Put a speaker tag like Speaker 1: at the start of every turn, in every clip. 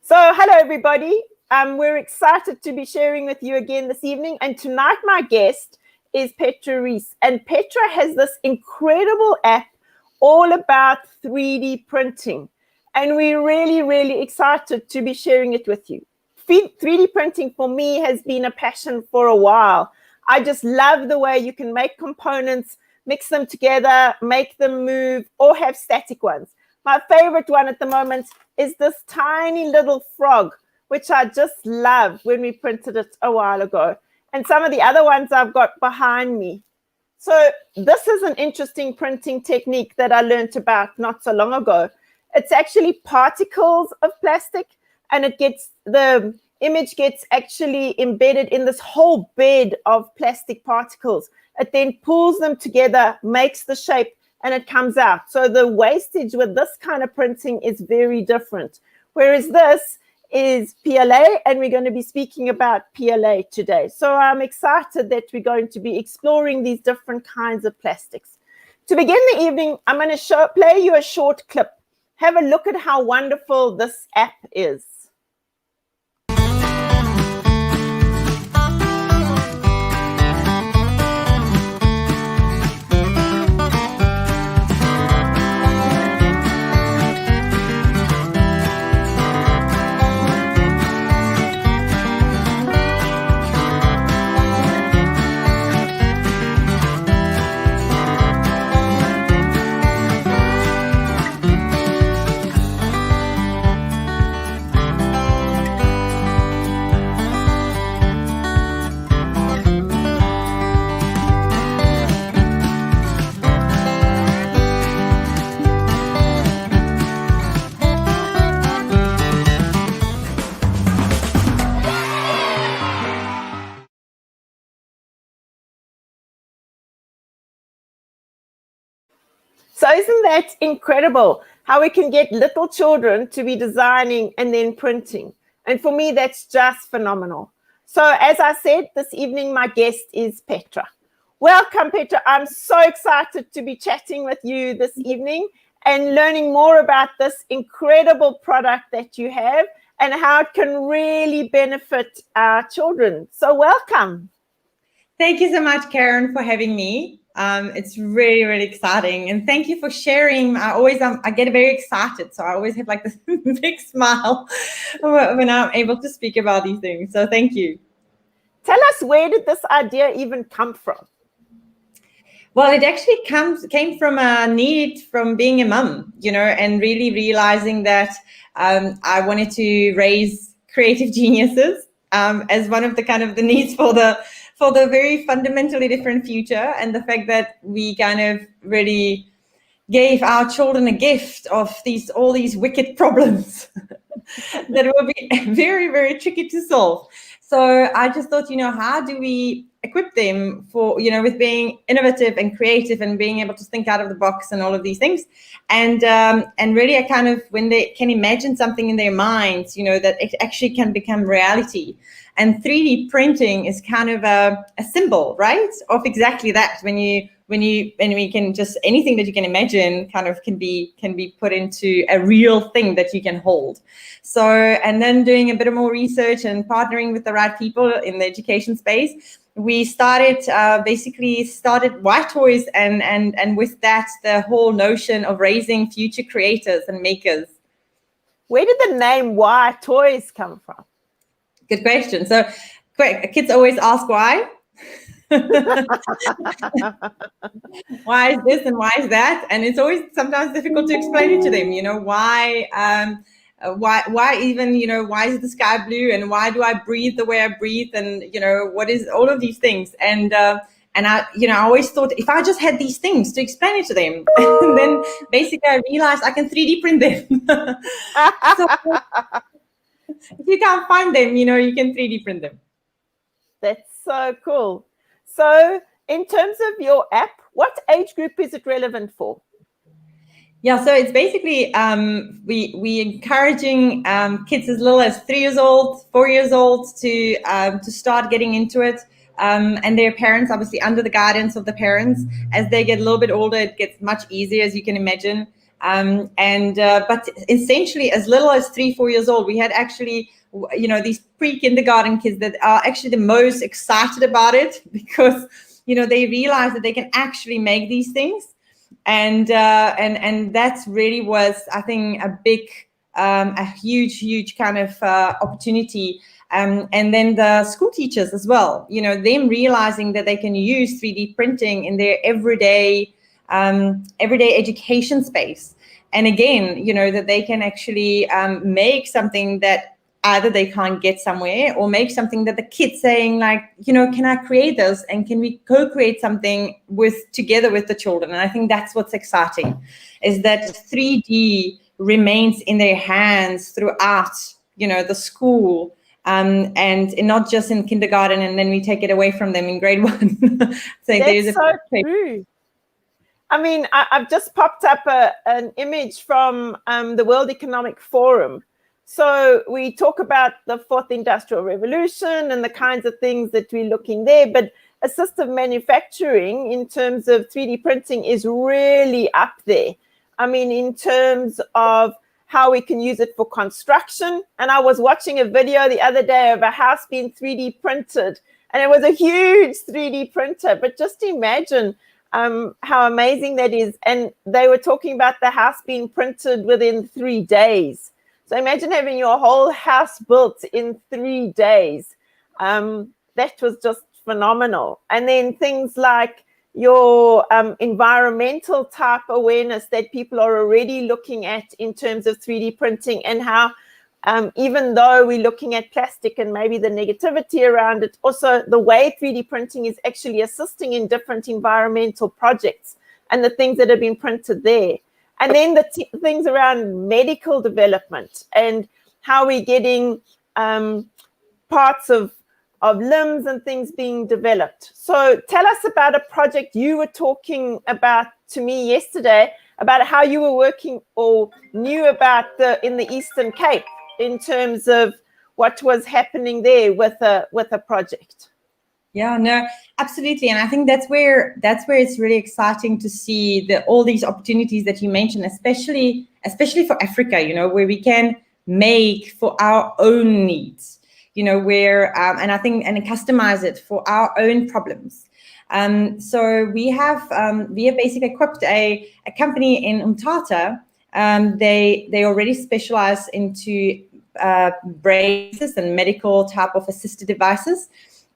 Speaker 1: So hello, everybody. We're excited to be sharing with you again this evening. And tonight, my guest is Petra Rees. And Petra has this incredible app all about 3D printing. And we're really, really excited to be sharing it with you. 3D printing for me has been a passion for a while. I just love the way you can make components, mix them together, make them move, or have static ones. My favorite one at the moment is this tiny little frog, which I just love when we printed it a while ago. And some of the other ones I've got behind me. So this is an interesting printing technique that I learned about not so long ago. It's actually particles of plastic, and the image gets actually embedded in this whole bed of plastic particles. It then pulls them together, makes the shape, and it comes out. So the wastage with this kind of printing is very different. Whereas this is PLA, and we're going to be speaking about PLA today. So I'm excited that we're going to be exploring these different kinds of plastics. To begin the evening, I'm going to play you a short clip. Have a look at how wonderful this app is. So isn't that incredible how we can get little children to be designing and then printing? And for me, that's just phenomenal. So as I said, this evening, my guest is Petra. Welcome, Petra. I'm so excited to be chatting with you this evening and learning more about this incredible product that you have and how it can really benefit our children. So welcome.
Speaker 2: Thank you so much, Karen, for having me. It's really, really exciting. And thank you for sharing. I get very excited. So I always have like this big smile when I'm able to speak about these things. So thank you.
Speaker 1: Tell us, where did this idea even come from?
Speaker 2: Well, it actually came from a need from being a mum, and really realizing that I wanted to raise creative geniuses as one of the needs for the very fundamentally different future, and the fact that we kind of really gave our children a gift of all these wicked problems that will be very, very tricky to solve. So I just thought, how do we equip them for, with being innovative and creative and being able to think out of the box and all of these things. And really I kind of, when they can imagine something in their minds, that it actually can become reality. And 3D printing is kind of a symbol, right, of exactly that. When we can just, anything that you can imagine kind of can be put into a real thing that you can hold. So, and then doing a bit more research and partnering with the right people in the education space, we started White Toys, and with that, the whole notion of raising future creators and makers.
Speaker 1: Where did the name White Toys come from?
Speaker 2: Good question. So kids always ask why. Why is this and why is that? And it's always sometimes difficult to explain it to them, why even, why is the sky blue, and why do I breathe the way I breathe, and, what is all of these things. And I always thought, if I just had these things to explain it to them, and then basically I realized I can 3D print them. So, if you can't find them, you can 3D print them.
Speaker 1: That's so cool. So in terms of your app, what age group is it relevant for?
Speaker 2: Yeah, so it's basically we encouraging kids as little as 3 years old, 4 years old to start getting into it. And their parents, obviously under the guidance of the parents. As they get a little bit older, it gets much easier, as you can imagine. But essentially, as little as 3-4 years old, we had actually, these pre-kindergarten kids that are actually the most excited about it, because they realize that they can actually make these things, and that really was, I think, a huge kind of opportunity. And then the school teachers as well, them realizing that they can use 3D printing in their everyday education space. And again, that they can actually make something that either they can't get somewhere, or make something that the kid's saying, like, can I create this, and can we co-create something together with the children? And I think that's what's exciting, is that 3D remains in their hands throughout, the school, and not just in kindergarten, and then we take it away from them in grade 1.
Speaker 1: That's so true. I mean, I've just popped up an image from the World Economic Forum. So we talk about the fourth industrial revolution and the kinds of things that we're looking there, but assistive manufacturing in terms of 3D printing is really up there. I mean, in terms of how we can use it for construction. And I was watching a video the other day of a house being 3D printed, and it was a huge 3D printer, but just imagine how amazing that is. And they were talking about the house being printed within 3 days. So imagine having your whole house built in 3 days. That was just phenomenal. And then things like your environmental type awareness that people are already looking at in terms of 3D printing, and how even though we're looking at plastic and maybe the negativity around it, also the way 3D printing is actually assisting in different environmental projects and the things that have been printed there. And then the things around medical development and how we're getting parts of limbs and things being developed. So tell us about a project you were talking about to me yesterday, about how you were working or knew about in the Eastern Cape in terms of what was happening there with a project.
Speaker 2: Yeah, no, absolutely. And I think that's where it's really exciting to see all these opportunities that you mentioned, especially for Africa, where we can make for our own needs, where and I think, and customize it for our own problems. So we have basically equipped a company in Umtata. They already specialize into braces and medical type of assisted devices.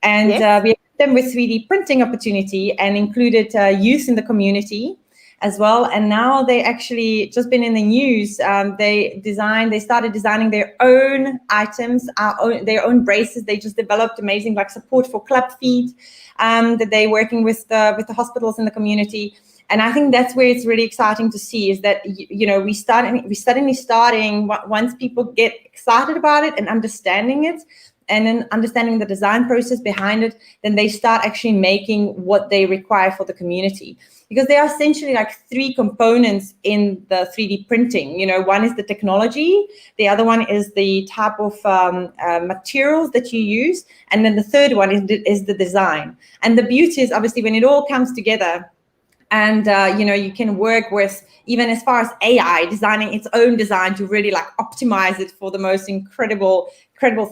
Speaker 2: And
Speaker 1: yes.
Speaker 2: We equipped them with 3D printing opportunity and included youth in the community as well. And now they actually just been in the news. They started designing their own items, their own braces. They just developed amazing support for club feet that they're working with the hospitals in the community. And I think that's where it's really exciting to see, is that we suddenly starting once people get excited about it and understanding it, and then understanding the design process behind it, then they start actually making what they require for the community. Because there are essentially 3 components in the 3D printing. One is the technology, the other one is the type of materials that you use, and then the third one is the design. And the beauty is, obviously, when it all comes together, and you can work with, even as far as AI, designing its own design to really optimize it for the most incredible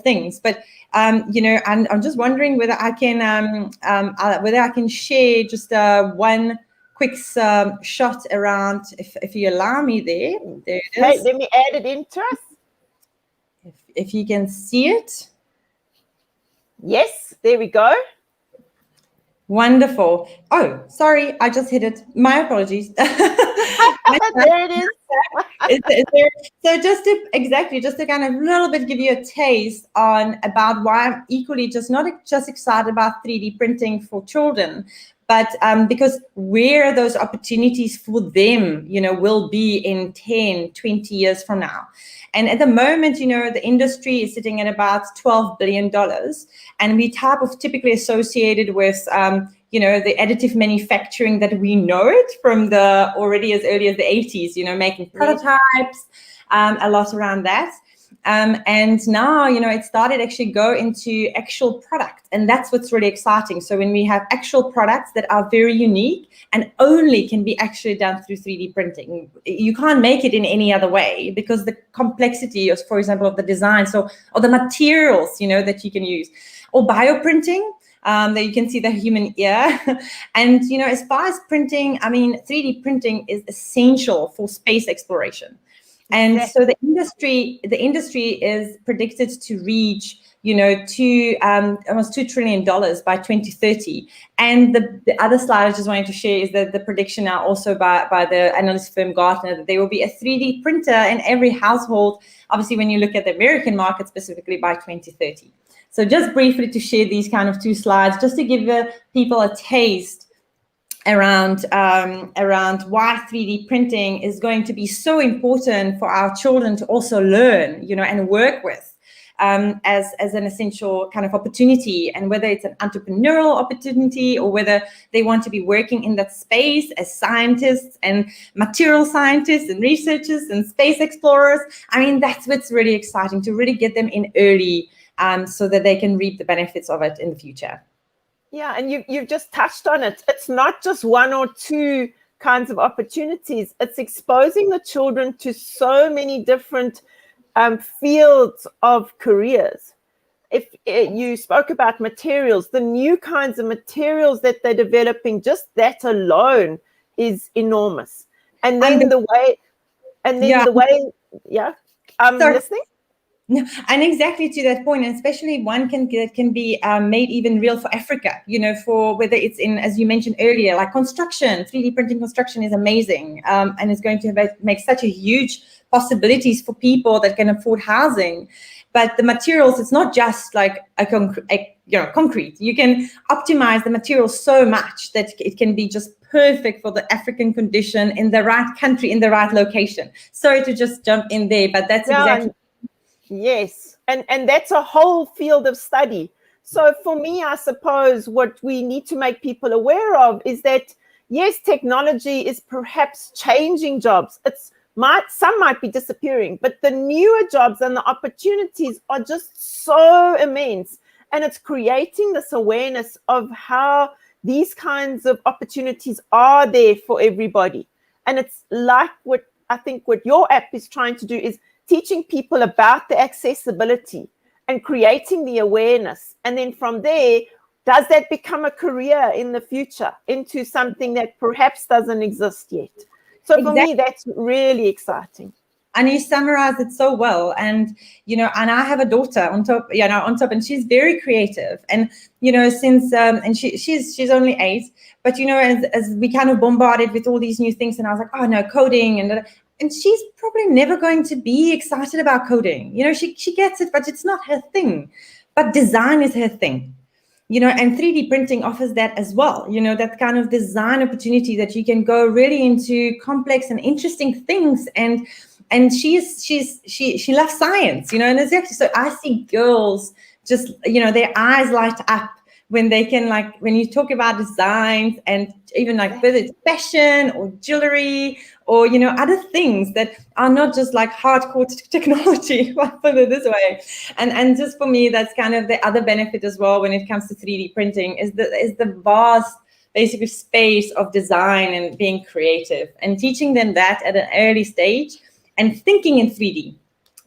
Speaker 2: things. But I'm just wondering whether I can share just one quick shot around, if you allow me there. There it is.
Speaker 1: Hey, let me add it into us.
Speaker 2: If you can see it.
Speaker 1: Yes, there we go.
Speaker 2: Wonderful. Oh, sorry, I just hit it. My apologies.
Speaker 1: There it is.
Speaker 2: So just to kind of a little bit give you a taste about why I'm equally not just excited about 3D printing for children, but because where those opportunities for them, will be in 10, 20 years from now. And at the moment, the industry is sitting at about $12 billion, and we typically associated with, the additive manufacturing that we know it from already as early as the 80s, making prototypes, a lot around that. And now, it started actually go into actual product. And that's what's really exciting. So when we have actual products that are very unique and only can be actually done through 3D printing, you can't make it in any other way because the complexity of, for example, of the design, or the materials, that you can use, or bioprinting, that you can see the human ear. And, as far as printing, 3D printing is essential for space exploration. And so the industry is predicted to reach, almost $2 trillion by 2030. And the other slide I just wanted to share is that the prediction now also by the analyst firm Gartner, that there will be a 3D printer in every household, obviously when you look at the American market specifically, by 2030. So just briefly to share these kind of two slides, just to give people a taste around why 3D printing is going to be so important for our children to also learn, and work with as an essential kind of opportunity, and whether it's an entrepreneurial opportunity or whether they want to be working in that space as scientists and material scientists and researchers and space explorers. That's what's really exciting, to really get them in early so that they can reap the benefits of it in the future.
Speaker 1: Yeah, and you've just touched on it. It's not just one or two kinds of opportunities. It's exposing the children to so many different fields of careers. If you spoke about materials, the new kinds of materials that they're developing, just that alone is enormous. And then the way, listening?
Speaker 2: No, and exactly to that point, and especially one can be made even real for Africa, for whether it's in, as you mentioned earlier, like construction. 3D printing construction is amazing, and it's going to make such a huge possibilities for people that can afford housing. But the materials, it's not just like concrete. You can optimize the materials so much that it can be just perfect for the African condition in the right country, in the right location. Sorry to just jump in there, but that's exactly.
Speaker 1: Yes, and that's a whole field of study. So for me, I suppose what we need to make people aware of is that, yes, technology is perhaps changing jobs. Some might be disappearing, but the newer jobs and the opportunities are just so immense. And it's creating this awareness of how these kinds of opportunities are there for everybody. And it's like what your app is trying to do is teaching people about the accessibility and creating the awareness. And then from there, does that become a career in the future into something that perhaps doesn't exist yet? So for me, that's really exciting.
Speaker 2: And you summarize it so well. And, and I have a daughter on top, and she's very creative. And, since, and she's only 8, but, as we kind of bombarded with all these new things, and I was like, oh no, coding, and she's probably never going to be excited about coding. She gets it, but it's not her thing. But design is her thing, and 3D printing offers that as well. That kind of design opportunity that you can go really into complex and interesting things. And she loves science, and exactly. So I see girls just, their eyes light up when they can, like, when you talk about designs and even like whether it's fashion or jewelry or, other things that are not just like hardcore technology, I'll put it this way. And just for me, that's kind of the other benefit as well when it comes to 3D printing is the vast, basically, space of design and being creative and teaching them that at an early stage and thinking in 3D.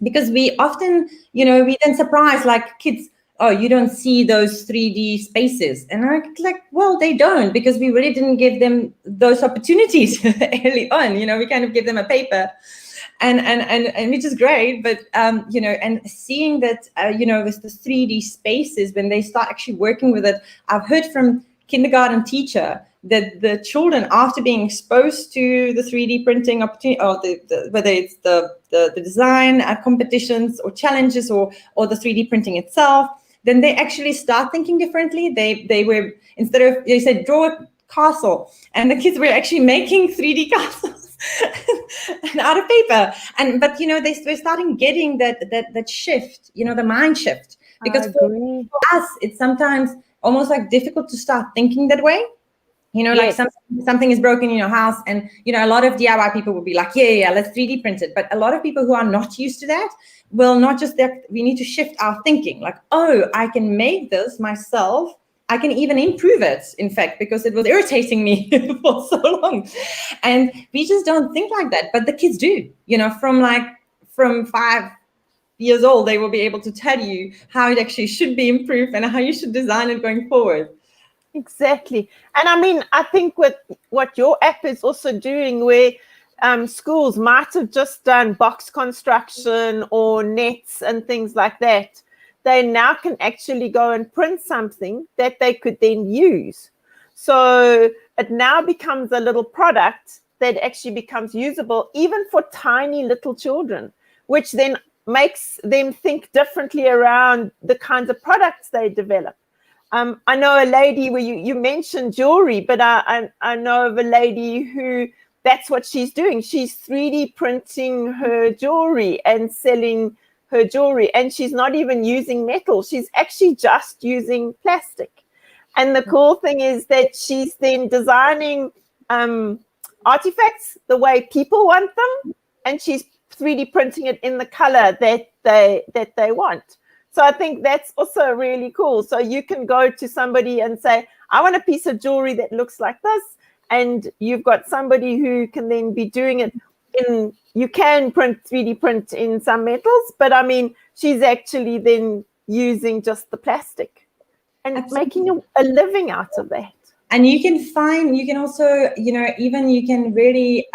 Speaker 2: Because we often, we then surprise like kids, oh, you don't see those 3D spaces. And I'm like, well, they don't, because we really didn't give them those opportunities early on. We kind of give them a paper and which is great. But, and seeing that, with the 3D spaces, when they start actually working with it, I've heard from kindergarten teacher that the children, after being exposed to the 3D printing opportunity, or whether it's the design competitions or challenges or the 3D printing itself, then they actually start thinking differently. They were, instead of, they said, draw a castle, and the kids were actually making 3D castles and out of paper. But they're starting getting that shift, the mind shift. Because for us, it's sometimes almost like difficult to start thinking that way. Like something is broken in your house, and a lot of DIY people will be like, yeah, let's 3D print it. But a lot of people who are not used to that will not just that. We need to shift our thinking. Like, oh, I can make this myself. I can even improve it, in fact, because it was irritating me for so long. And we just don't think like that. But the kids do. From 5 years old, they will be able to tell you how it actually should be improved and how you should design it going forward.
Speaker 1: Exactly. And I mean, I think with what your app is also doing, where schools might have just done box construction or nets and things like that, they now can actually go and print something that they could then use. So it now becomes a little product that actually becomes usable even for tiny little children, which then makes them think differently around the kinds of products they develop. I know a lady where you mentioned jewelry, but I know of a lady who that's what she's doing. She's 3D printing her jewelry and selling her jewelry, and she's not even using metal. She's actually just using plastic. And the cool thing is that she's then designing artifacts the way people want them, and she's 3D printing it in the color that they want. So I think that's also really cool. So you can go to somebody and say, I want a piece of jewelry that looks like this. And you've got somebody who can then be doing it in, you can 3D print in some metals, but I mean, she's actually then using just the plastic and making a living out of that.
Speaker 2: And you can also, even you can really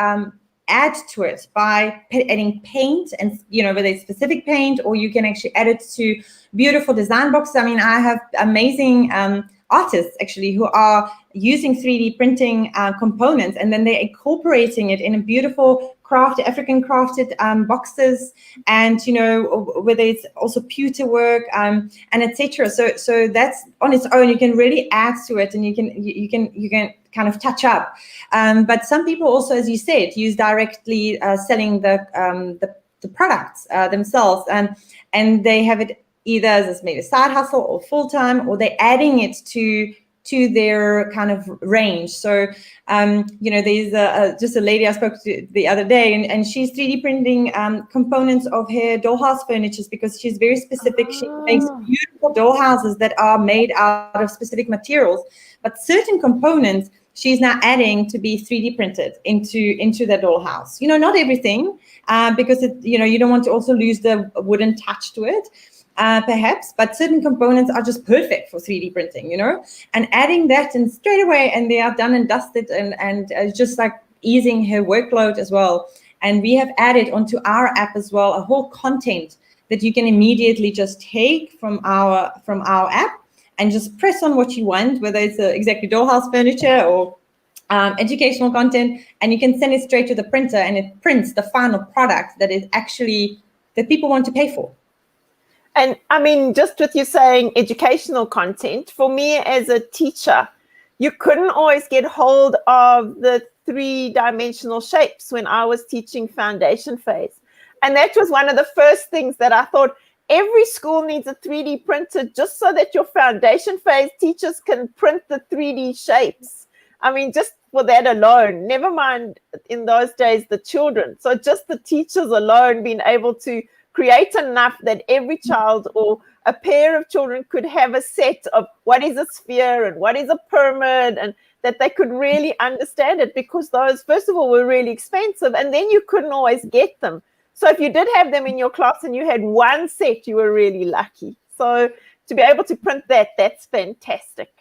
Speaker 2: add to it by adding paint, and whether it's specific paint, or you can actually add it to beautiful design boxes. I mean, I have amazing artists actually who are using 3D printing components, and then they're incorporating it in a beautiful African crafted boxes, and whether it's also pewter work and etc. So that's on its own. You can really add to it, and you can kind of touch up. But some people also, as you said, use directly selling the products themselves, and they have it either as maybe a side hustle or full time, or they're adding it to their kind of range. So, there's just a lady I spoke to the other day, and she's 3D printing components of her dollhouse furniture because she's very specific. She makes beautiful dollhouses that are made out of specific materials, but certain components she's now adding to be 3D printed into the dollhouse. Not everything, because you don't want to also lose the wooden touch to it. Perhaps, but certain components are just perfect for 3D printing, and adding that in straight away, and they are done and dusted, and just like easing her workload as well. And we have added onto our app as well a whole content that you can immediately just take from our app and just press on what you want, whether it's exactly dollhouse furniture or educational content, and you can send it straight to the printer, and it prints the final product that is actually that people want to pay for.
Speaker 1: And I mean, just with you saying educational content, for me as a teacher, you couldn't always get hold of the 3-dimensional shapes when I was teaching foundation phase. And that was one of the first things that I thought, every school needs a 3D printer just so that your foundation phase teachers can print the 3D shapes. I mean, just for that alone, never mind in those days, the children. So just the teachers alone being able to create enough that every child or a pair of children could have a set of what is a sphere and what is a pyramid, and that they could really understand it, because those, first of all, were really expensive, and then you couldn't always get them. So if you did have them in your class and you had one set, you were really lucky. So to be able to print that, that's fantastic.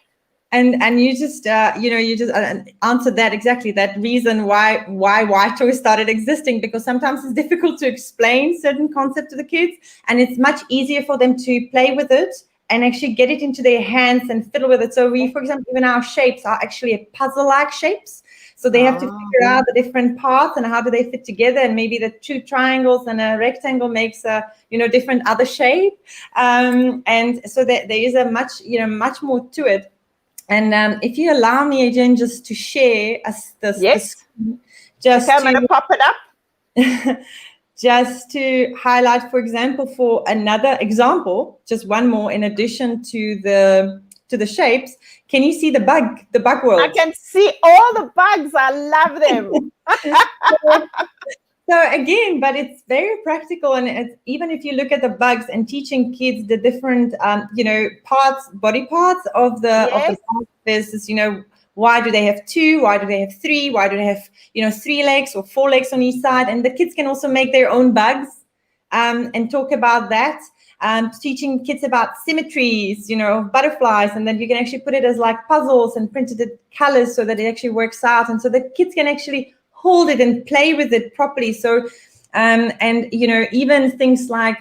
Speaker 2: And you just answered that exactly, that reason why Toyz started existing, because sometimes it's difficult to explain certain concepts to the kids, and it's much easier for them to play with it and actually get it into their hands and fiddle with it. So we, for example, even our shapes are actually puzzle-like shapes. So they have to figure out the different parts and how do they fit together, and maybe the 2 triangles and a rectangle makes a different other shape. And so there is a much more to it. And if you allow me, Jen, just to share this,
Speaker 1: yes, just okay, I'm going to pop it up.
Speaker 2: Just to highlight, for example, for another example, just one more in addition to to the shapes, can you see the bug world?
Speaker 1: I can see all the bugs. I love them.
Speaker 2: So again, but it's very practical, and it's, even if you look at the bugs and teaching kids the different, body parts of the bug versus, why do they have 2? Why do they have 3? Why do they have 3 legs or 4 legs on each side? And the kids can also make their own bugs, and talk about that. Teaching kids about symmetries, butterflies, and then you can actually put it as like puzzles and printed it colors so that it actually works out, and so the kids can actually hold it and play with it properly. So, even things like,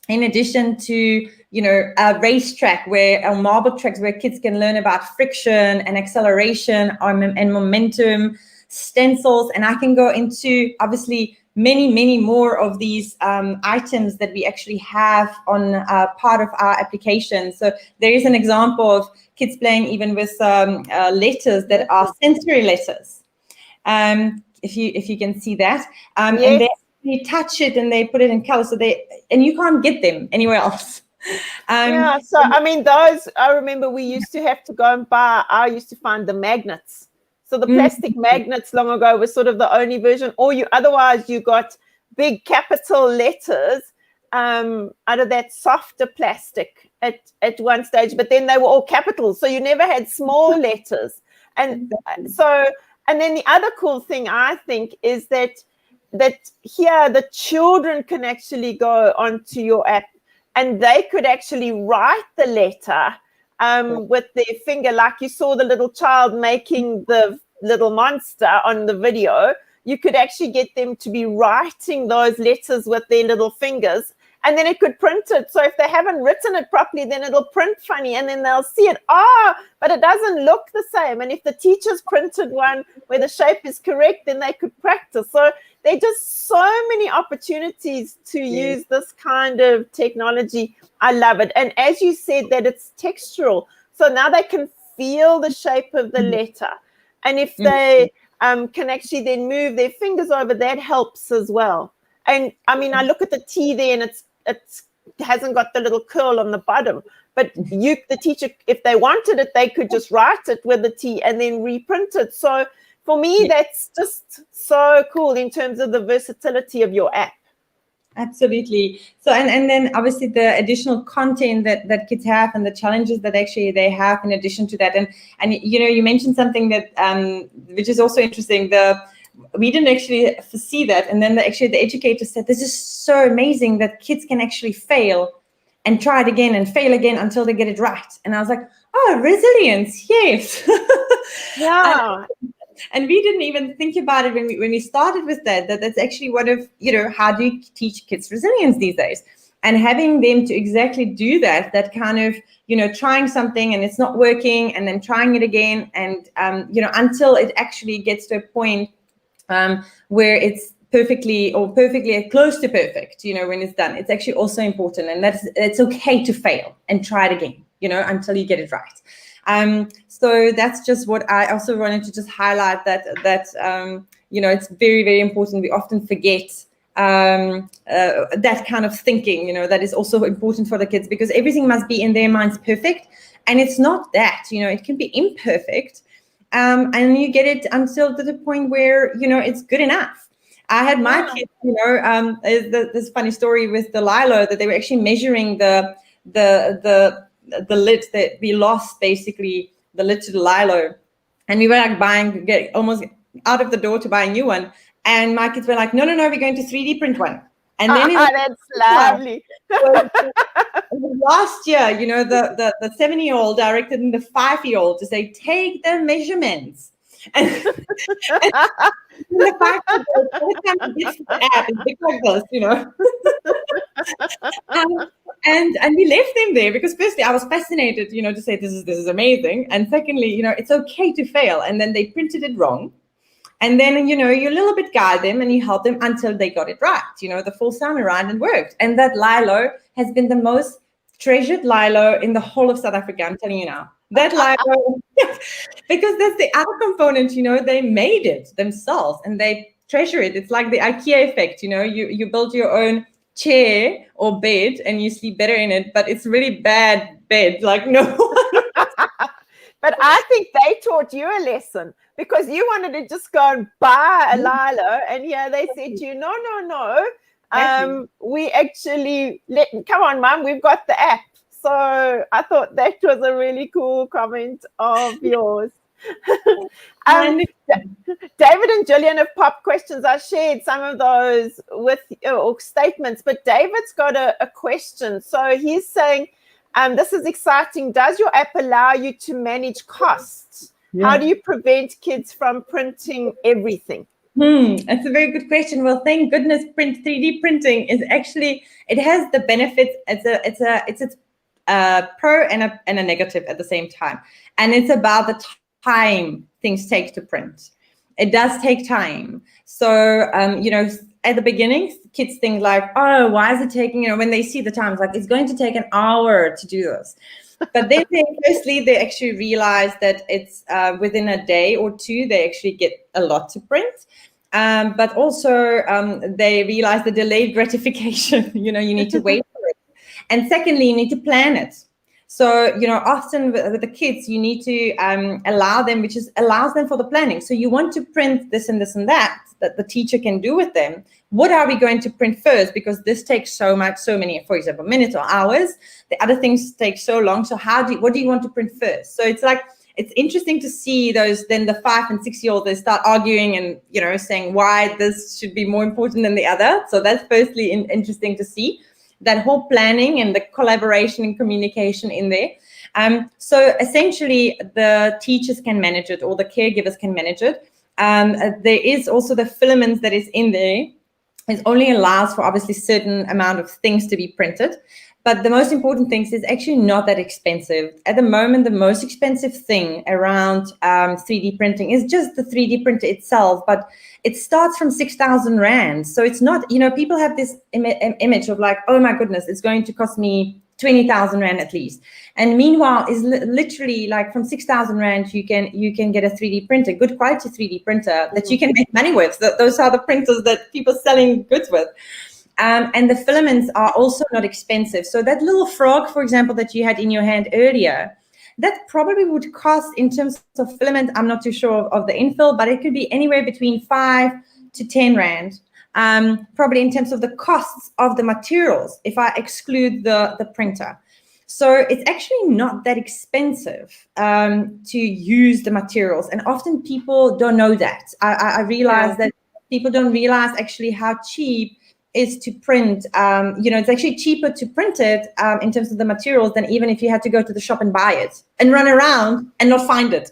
Speaker 2: in addition to, a racetrack or marble tracks where kids can learn about friction and acceleration and momentum, stencils, and I can go into obviously many, many more of these items that we actually have on part of our application. So there is an example of kids playing even with letters that are sensory letters. If you can see that, and they touch it and they put it in color, so and you can't get them anywhere else.
Speaker 1: So I mean, those, I remember we used to have to go and buy. I used to find the magnets. So the plastic magnets long ago was sort of the only version, or otherwise you got big capital letters out of that softer plastic at one stage, but then they were all capitals, so you never had small letters. And so. And then the other cool thing, I think, is that here the children can actually go onto your app and they could actually write the letter with their finger, like you saw the little child making the little monster on the video. You could actually get them to be writing those letters with their little fingers, and then it could print it. So if they haven't written it properly, then it'll print funny, and then they'll see it. But it doesn't look the same. And if the teacher's printed one where the shape is correct, then they could practice. So there are just so many opportunities to use this kind of technology. I love it. And as you said, that it's textural. So now they can feel the shape of the letter. And if they can actually then move their fingers over, that helps as well. And I mean, I look at the T there, and it hasn't got the little curl on the bottom. But the teacher, if they wanted it, they could just write it with the T and then reprint it. So for me, that's just so cool in terms of the versatility of your app.
Speaker 2: Absolutely. So, and then obviously the additional content that kids have and the challenges that actually they have in addition to that. And you mentioned something that which is also interesting. We didn't actually foresee that. And then the educator said, this is so amazing that kids can actually fail and try it again and fail again until they get it right. And I was like, oh, resilience, yes.
Speaker 1: Yeah.
Speaker 2: And we didn't even think about it when we started with that's actually one of, how do you teach kids resilience these days? And having them to exactly do that kind of, trying something and it's not working and then trying it again. And, until it actually gets to a point where it's perfectly close to perfect, when it's done. It's actually also important, and it's okay to fail and try it again, until you get it right. So that's just what I also wanted to just highlight, that it's very, very important. We often forget that kind of thinking, that is also important for the kids, because everything must be in their minds perfect, and it's not that. It can be imperfect. And you get it until to the point where, it's good enough. I had my kids, this funny story with the Lilo, that they were actually measuring the lid that we lost, basically the lid to the Lilo. And we were like almost out of the door to buy a new one. And my kids were like, no, we're going to 3D print one. And then
Speaker 1: that's lovely.
Speaker 2: Last year, the 7-year-old directed the 5-year-old to say, take the measurements. And the 5-year-old, every time he gets the app, it's big like this, and we left them there because firstly, I was fascinated, to say this is amazing. And secondly, it's okay to fail. And then they printed it wrong. And then, you a little bit guide them and you help them until they got it right, the full sound around and worked. And that Lilo has been the most treasured Lilo in the whole of South Africa, I'm telling you now. That Lilo, because that's the other component, they made it themselves and they treasure it. It's like the IKEA effect, you build your own chair or bed and you sleep better in it, but it's really bad bed, like no one
Speaker 1: But I think they taught you a lesson because you wanted to just go and buy a Lilo, and yeah, they said to you, no. We actually come on, Mum, we've got the app. So I thought that was a really cool comment of yours. David and Gillian have popped questions. I shared some of those with or statements, but David's got a question. So he's saying, this is exciting. Does your app allow you to manage costs? Yeah. How do you prevent kids from printing everything?
Speaker 2: That's a very good question. Well, thank goodness 3D printing is actually, it has the benefits. It's a pro and a negative at the same time. And it's about the time things take to print. It does take time. So, at the beginning, kids think like, oh, why is it taking, when they see the time, it's like, it's going to take an hour to do this. But then they actually realize that it's within a day or two, they actually get a lot to print. But also they realize the delayed gratification, you need to wait for it. And secondly, you need to plan it. So, often with the kids, you need to allow them, which allows them for the planning. So you want to print this and this and that the teacher can do with them. What are we going to print first? Because this takes so many, for example, minutes or hours. The other things take so long. So what do you want to print first? So it's like, it's interesting to see then the 5 and 6 year olds, they start arguing and, saying why this should be more important than the other. So that's firstly interesting to see that whole planning and the collaboration and communication in there. So essentially the teachers can manage it or the caregivers can manage it. There is also the filaments that is in there. It only allows for obviously certain amount of things to be printed. But the most important thing is actually not that expensive. At the moment, the most expensive thing around 3D printing is just the 3D printer itself, but it starts from 6,000 Rand. So it's not, people have this image of like, oh my goodness, it's going to cost me 20,000 Rand at least. And meanwhile, is literally like from 6,000 Rand, you can get a 3D printer, good quality 3D printer that you can make money with. Those are the printers that people are selling goods with. And the filaments are also not expensive. So that little frog, for example, that you had in your hand earlier, that probably would cost in terms of filament, I'm not too sure of the infill, but it could be anywhere between 5 to 10 Rand. Probably in terms of the costs of the materials, if I exclude the printer. So it's actually not that expensive to use the materials. And often people don't know that. I realize that people don't realize actually how cheap is to print. It's actually cheaper to print it in terms of the materials than even if you had to go to the shop and buy it and run around and not find it.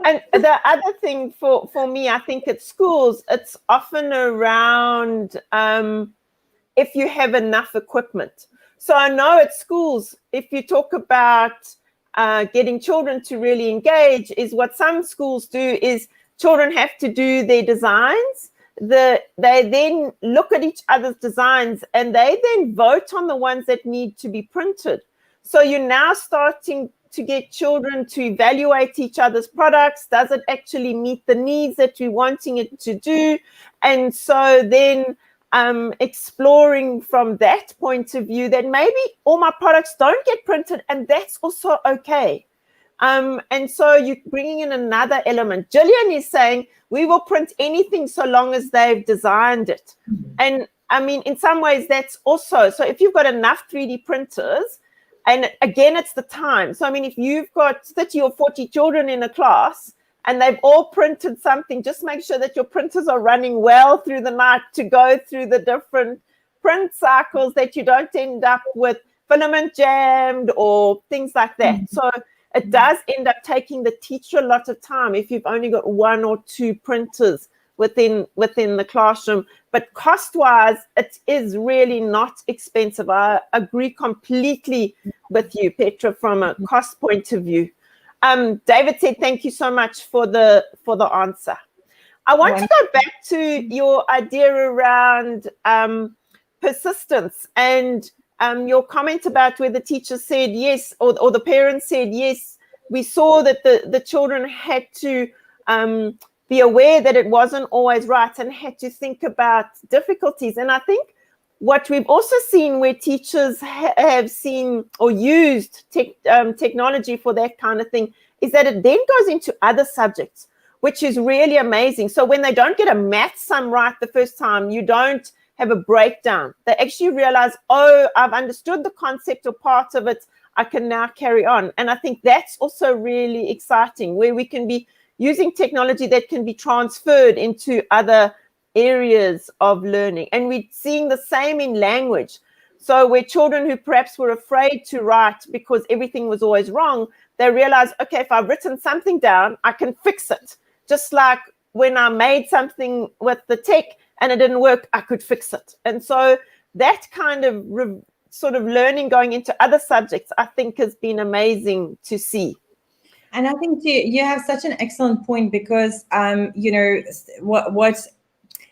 Speaker 1: And the other thing for me, I think at schools, it's often around if you have enough equipment. So I know at schools, if you talk about getting children to really engage, is what some schools do is children have to do their designs. They then look at each other's designs and they then vote on the ones that need to be printed. So you're now starting to get children to evaluate each other's products. Does it actually meet the needs that we're wanting it to do? And so then exploring from that point of view that maybe all my products don't get printed, and that's also okay. And so you're bringing in another element. Gillian is saying we will print anything so long as they've designed it. Mm-hmm. And I mean, in some ways that's also, so if you've got enough 3D printers, and again, it's the time. So, I mean, if you've got 30 or 40 children in a class and they've all printed something, just make sure that your printers are running well through the night to go through the different print cycles, that you don't end up with filament jammed or things like that. Mm-hmm. So it does end up taking the teacher a lot of time if you've only got 1 or 2 printers within the classroom. But cost-wise, it is really not expensive. I agree completely with you, Petra, from a cost point of view. David said, thank you so much for the answer. I want to go back to your idea around persistence and your comment about where the teacher said yes, or the parents said yes. We saw that the children had to be aware that it wasn't always right and had to think about difficulties. And I think what we've also seen where teachers have seen or used technology for that kind of thing is that it then goes into other subjects, which is really amazing. So when they don't get a math sum right the first time, you don't have a breakdown. They actually realize, oh, I've understood the concept or part of it. I can now carry on. And I think that's also really exciting, where we can be using technology that can be transferred into other areas of learning. And we're seeing the same in language. So where children who perhaps were afraid to write because everything was always wrong, they realize, okay, if I've written something down, I can fix it. Just like when I made something with the tech and it didn't work, I could fix it. And so that kind of sort of learning going into other subjects, I think, has been amazing to see.
Speaker 2: And I think you have such an excellent point, because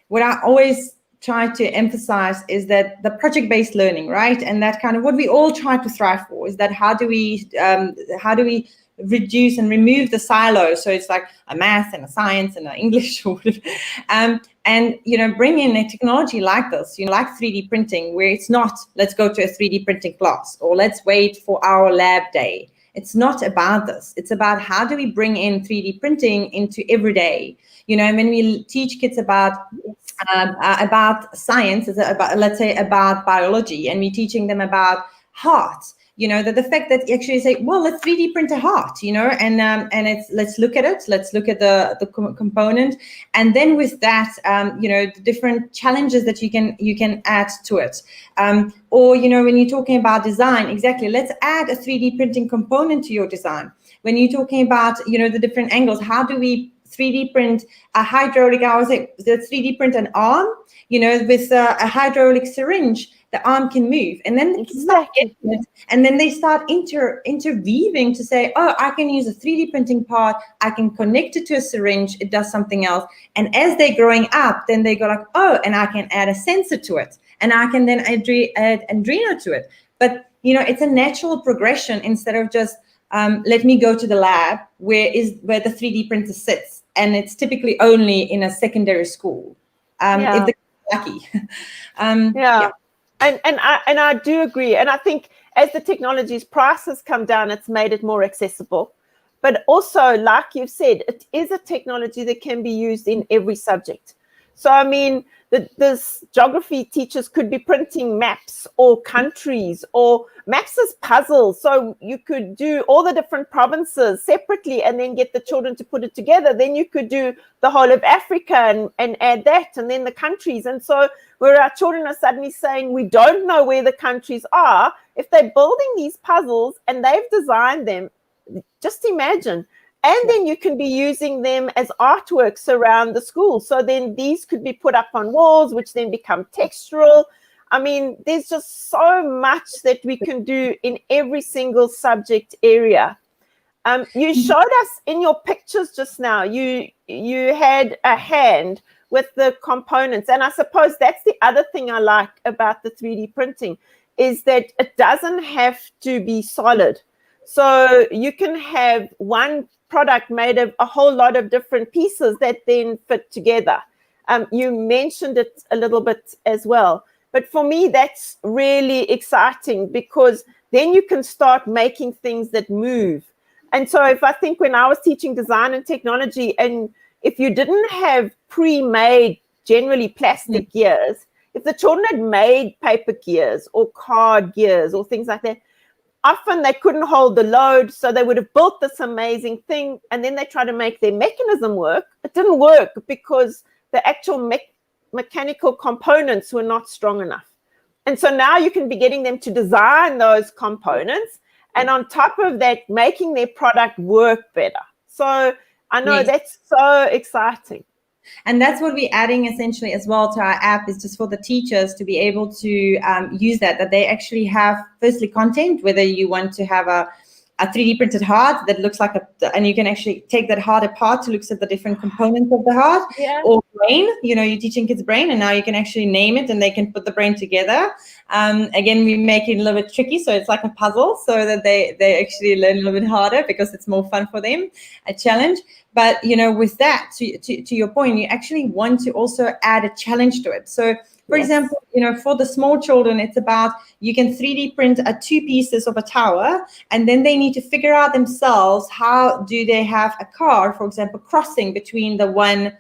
Speaker 2: what I always try to emphasize is that the project-based learning, right? And that kind of what we all try to thrive for is that how do we reduce and remove the silos? So it's like a math and a science and an English, and bring in a technology like this, like 3D printing, where it's not let's go to a 3D printing class or let's wait for our lab day. It's not about this. It's about how do we bring in 3D printing into every day. When we teach kids about science, let's say about biology, and we're teaching them about heart, that the fact that you actually say, well, let's 3D print a heart, and it's let's look at it, let's look at the component, and then with that, the different challenges that you can add to it, or when you're talking about design, exactly, let's add a 3D printing component to your design. When you're talking about the different angles, how do we 3D print a hydraulic, I would say, the 3D print an arm, with a hydraulic syringe, the arm can move. And then they start interweaving to say, oh, I can use a 3D printing part, I can connect it to a syringe, it does something else. And as they're growing up, then they go like, oh, and I can add a sensor to it. And I can then add Arduino to it. But, it's a natural progression instead of just, let me go to the lab where the 3D printer sits. And it's typically only in a secondary school, if they're lucky.
Speaker 1: And I do agree. And I think as the technology's prices come down, it's made it more accessible. But also, like you've said, it is a technology that can be used in every subject. So, I mean, this geography teachers could be printing maps or countries or maps as puzzles. So you could do all the different provinces separately and then get the children to put it together. Then you could do the whole of Africa and add that, and then the countries. And so where our children are suddenly saying, we don't know where the countries are, if they're building these puzzles and they've designed them, just imagine. And then you can be using them as artworks around the school. So then these could be put up on walls, which then become textural. I mean, there's just so much that we can do in every single subject area. You showed us in your pictures just now, you had a hand with the components. And I suppose that's the other thing I like about the 3D printing, is that it doesn't have to be solid. So you can have one product made of a whole lot of different pieces that then fit together. You mentioned it a little bit as well. But for me, that's really exciting, because then you can start making things that move. And so if I think when I was teaching design and technology, and if you didn't have pre-made, generally plastic gears, if the children had made paper gears or card gears or things like that, often they couldn't hold the load, so they would have built this amazing thing, and then they tried to make their mechanism work. It didn't work because the actual mechanical components were not strong enough. And so now you can be getting them to design those components, and on top of that, making their product work better. So I know that's so exciting.
Speaker 2: And that's what we're adding essentially as well to our app, is just for the teachers to be able to use that they actually have firstly content, whether you want to have a 3D printed heart that looks like and you can actually take that heart apart to look at the different components of the heart, or brain, you're teaching kids brain, and now you can actually name it and they can put the brain together. Again, we make it a little bit tricky, so it's like a puzzle, so that they actually learn a little bit harder because it's more fun for them, a challenge. But with that, to your point, you actually want to also add a challenge to it. So For
Speaker 1: Yes.
Speaker 2: example, for the small children, it's about you can 3D print 2 pieces of a tower, and then they need to figure out themselves how do they have a car, for example, crossing between the one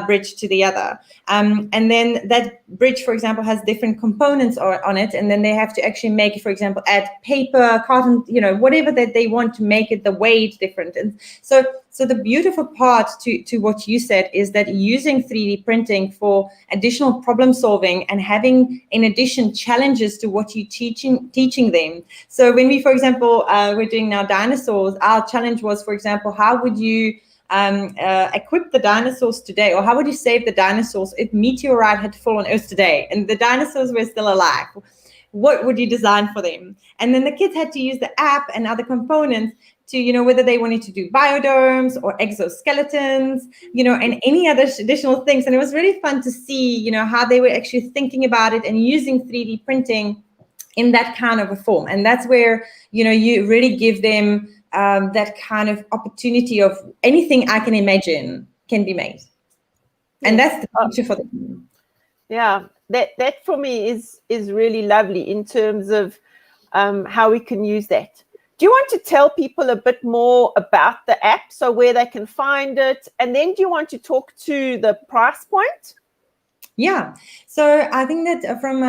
Speaker 2: bridge to the other. And then that bridge, for example, has different components on it, and then they have to actually make it, for example, add paper, carton, whatever that they want to make it the weight different. And so the beautiful part to what you said is that using 3D printing for additional problem solving and having, in addition, challenges to what you're teaching them. So when we, for example, we're doing now dinosaurs, our challenge was, for example, how would you equip the dinosaurs today, or how would you save the dinosaurs if meteorite had fallen on Earth today and the dinosaurs were still alive? What would you design for them? And then the kids had to use the app and other components to, whether they wanted to do biodomes or exoskeletons, and any other additional things. And it was really fun to see, how they were actually thinking about it and using 3D printing in that kind of a form. And that's where, you really give them that kind of opportunity of anything I can imagine can be made. And that's the future for them.
Speaker 1: Yeah, that for me is really lovely in terms of how we can use that. Do you want to tell people a bit more about the app, so where they can find it? And then do you want to talk to the price point?
Speaker 2: Yeah, so I think that from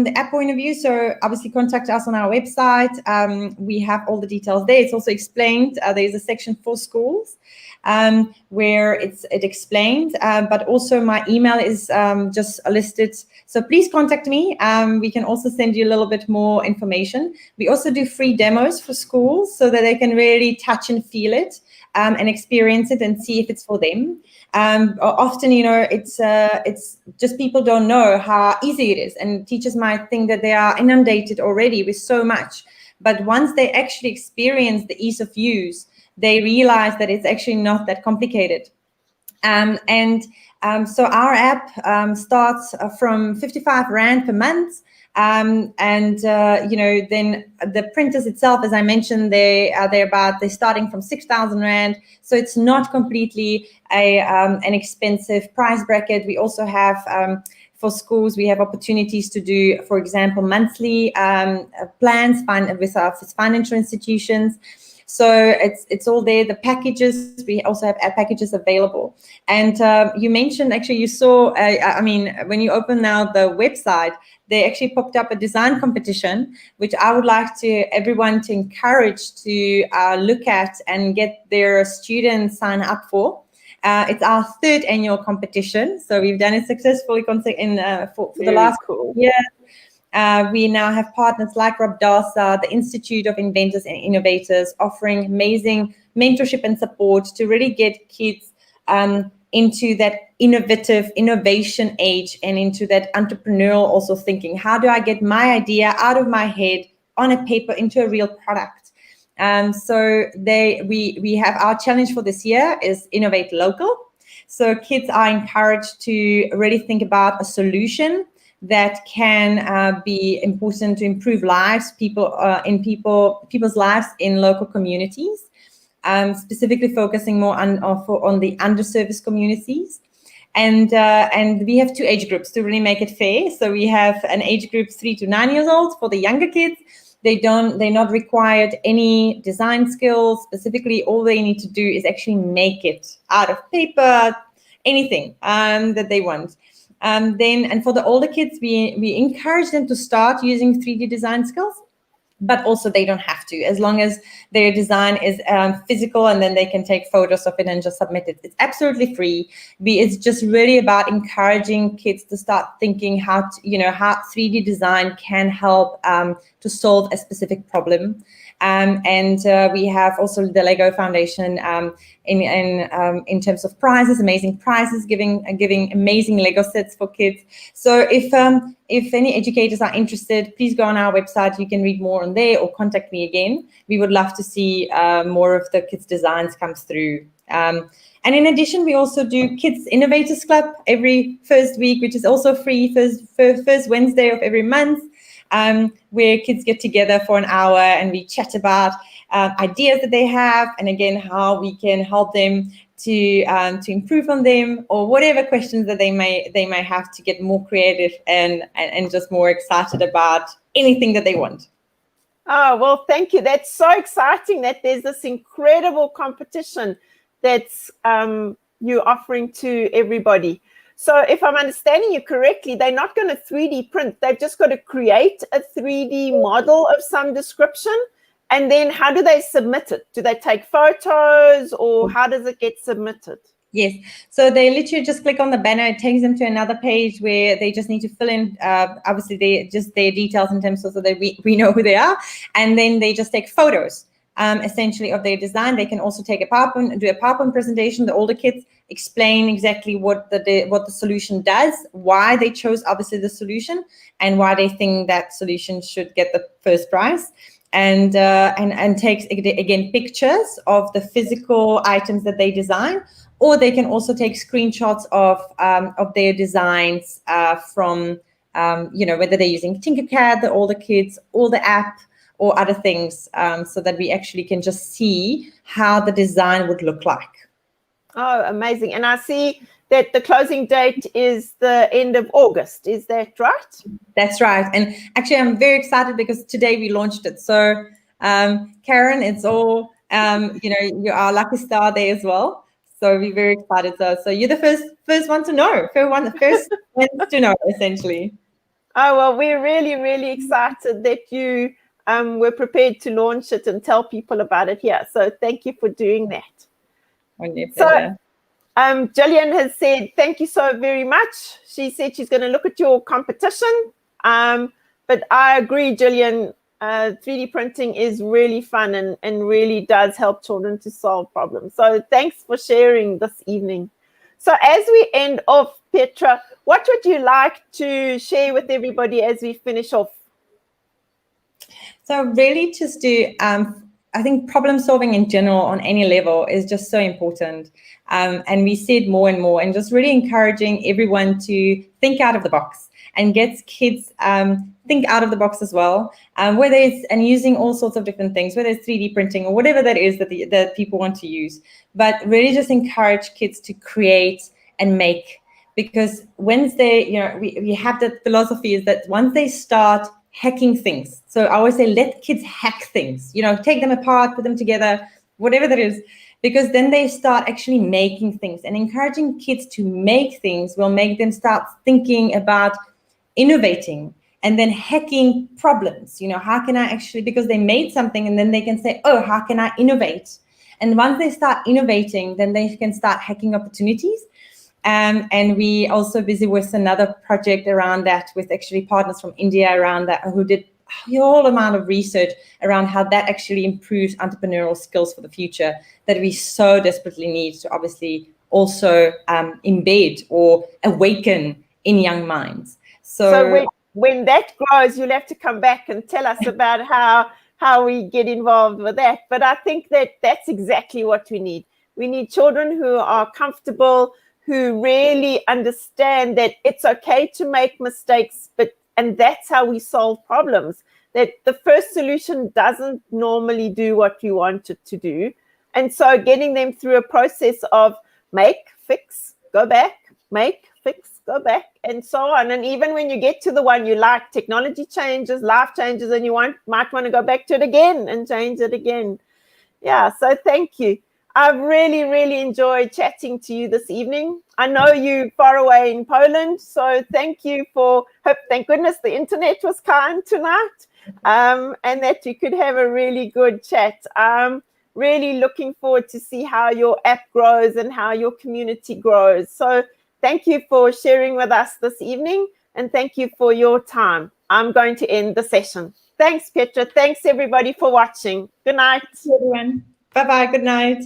Speaker 2: the app point of view, so obviously contact us on our website. We have all the details there. It's also explained. There's a section for schools where it explains, but also my email is just listed. So please contact me. We can also send you a little bit more information. We also do free demos for schools so that they can really touch and feel it and experience it and see if it's for them. Often, it's just people don't know how easy it is, and teachers might think that they are inundated already with so much. But once they actually experience the ease of use, they realize that it's actually not that complicated. So our app starts from 55 Rand per month. Then the printers itself, as I mentioned, they're starting from 6,000 Rand. So it's not completely an expensive price bracket. We also have for schools, we have opportunities to do, for example, monthly plans with financial institutions. So it's all there. The packages, we also have app packages available. And you mentioned, actually, you saw, when you open now the website, they actually popped up a design competition, which I would like everyone to encourage to look at and get their students sign up for. It's our 3rd annual competition. So we've done it successfully for the last year. We now have partners like Rabdasa, the Institute of Inventors and Innovators, offering amazing mentorship and support to really get kids into that innovation age and into that entrepreneurial also thinking. How do I get my idea out of my head on a paper into a real product? So we have our challenge for this year is Innovate Local. So kids are encouraged to really think about a solution that can be important to improve lives, people's lives in local communities, specifically focusing more on the underserviced communities. And we have 2 age groups to really make it fair. So we have an age group 3 to 9 years old for the younger kids. They're not required any design skills. Specifically, all they need to do is actually make it out of paper, anything that they want. And for the older kids, we encourage them to start using 3D design skills, but also they don't have to, as long as their design is physical, and then they can take photos of it and just submit it. It's absolutely free. It's just really about encouraging kids to start thinking how 3D design can help to solve a specific problem. We have also the Lego Foundation in terms of prizes, amazing prizes, giving amazing Lego sets for kids. So if any educators are interested, please go on our website. You can read more on there or contact me again. We would love to see more of the kids' designs come through. And in addition, we also do Kids Innovators Club every first week, which is also free, first Wednesday of every month. Where kids get together for an hour and we chat about ideas that they have, and again, how we can help them to improve on them, or whatever questions that they may have to get more creative and just more excited about anything that they want.
Speaker 1: Oh, well, thank you. That's so exciting that there's this incredible competition that's you're offering to everybody. So if I'm understanding you correctly, they're not going to 3D print. They've just got to create a 3D model of some description. And then how do they submit it? Do they take photos, or how does it get submitted?
Speaker 2: Yes. So they literally just click on the banner. It takes them to another page where they just need to fill in, obviously, their details in terms of so that we know who they are. And then they just take photos, essentially, of their design. They can also take do a PowerPoint presentation. The older kids explain exactly what the solution does, why they chose, obviously, the solution, and why they think that solution should get the first prize. And takes, again, pictures of the physical items that they design. Or they can also take screenshots of their designs from, whether they're using Tinkercad, the older kids, or the app, or other things, so that we actually can just see how the design would look like.
Speaker 1: Oh, amazing. And I see that the closing date is the end of August. Is that right? That's
Speaker 2: right. And actually, I'm very excited because today we launched it. So, Karen, it's all, you're our lucky star there as well. So we're very excited. So you're the first one to know, first one to know, essentially.
Speaker 1: Oh, well, we're really, really excited that you were prepared to launch it and tell people about it here. So thank you for doing that. So Jillian has said, thank you so very much. She said she's going to look at your competition. But I agree, Jillian, 3D printing is really fun and really does help children to solve problems. So thanks for sharing this evening. So as we end off, Petra, what would you like to share with everybody as we finish off?
Speaker 2: So really just to, I think problem solving in general on any level is just so important. And we see it more and more, and just really encouraging everyone to think out of the box and get kids think out of the box as well, whether it's, and using all sorts of different things, whether it's 3D printing or whatever that is that people want to use, but really just encourage kids to create and make, because once they, we have that philosophy is that once they start hacking things, so I always say, let kids hack things, take them apart, put them together, whatever that is, because then they start actually making things, and encouraging kids to make things will make them start thinking about innovating and then hacking problems. How can I actually, because they made something, and then they can say, oh, how can I innovate? And once they start innovating, then they can start hacking opportunities. And we also busy with another project around that with actually partners from India around that, who did a whole amount of research around how that actually improves entrepreneurial skills for the future that we so desperately need to obviously also embed or awaken in young minds.
Speaker 1: So when that grows, you'll have to come back and tell us about how we get involved with that. But I think that's exactly what we need. We need children who are comfortable, who really understand that it's okay to make mistakes, and that's how we solve problems. That the first solution doesn't normally do what you want it to do. And so getting them through a process of make, fix, go back, make, fix, go back, and so on. And even when you get to the one you like, technology changes, life changes, and you might want to go back to it again and change it again. Yeah, so thank you. I've really, really enjoyed chatting to you this evening. I know you're far away in Poland, so thank you thank goodness the internet was kind tonight, and that you could have a really good chat. I'm really looking forward to see how your app grows and how your community grows. So thank you for sharing with us this evening, and thank you for your time. I'm going to end the session. Thanks, Petra. Thanks, everybody, for watching. Good night.
Speaker 2: Everyone. Bye-bye. Good night.